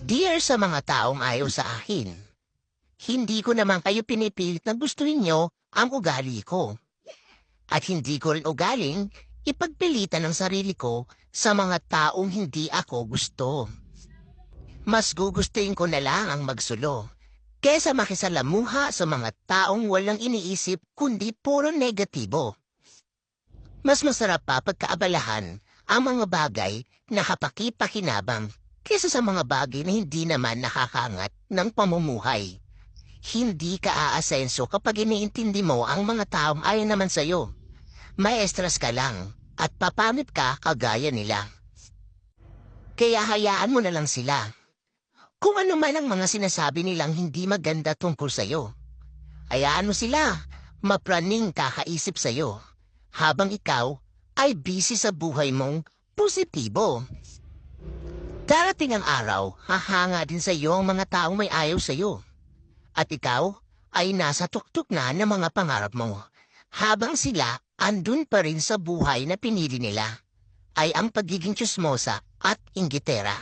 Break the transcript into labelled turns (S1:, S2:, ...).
S1: Dear sa mga taong ayaw sa akin, hindi ko naman kayo pinipilit na gustuhin nyo ang ugali ko. At hindi ko rin ugaling ipagpilitan ang sarili ko sa mga taong hindi ako gusto. Mas gugustuhin ko na lang ang magsulo kesa makisalamuha sa mga taong walang iniisip kundi puro negatibo. Mas masarap pa pagkaabalahan ang mga bagay na kapaki-pakinabang kesa sa mga bagay na hindi naman nakakaangat ng pamumuhay. Hindi ka aasenso kapag iniintindi mo ang mga taong ayaw naman sa'yo. Maestras ka lang at papamit ka kagaya nila. Kaya hayaan mo na lang sila. Kung ano man ang mga sinasabi nilang hindi maganda tungkol sa'yo, hayaan mo sila mapraning kakaisip sa'yo habang ikaw ay busy sa buhay mong positibo. Darating ang araw, hahanga din sa iyo ang mga taong may ayaw sa iyo. At ikaw ay nasa tuktok na ng mga pangarap mo. Habang sila andun pa rin sa buhay na pinili nila, ay ang pagiging tsismosa at inggitera.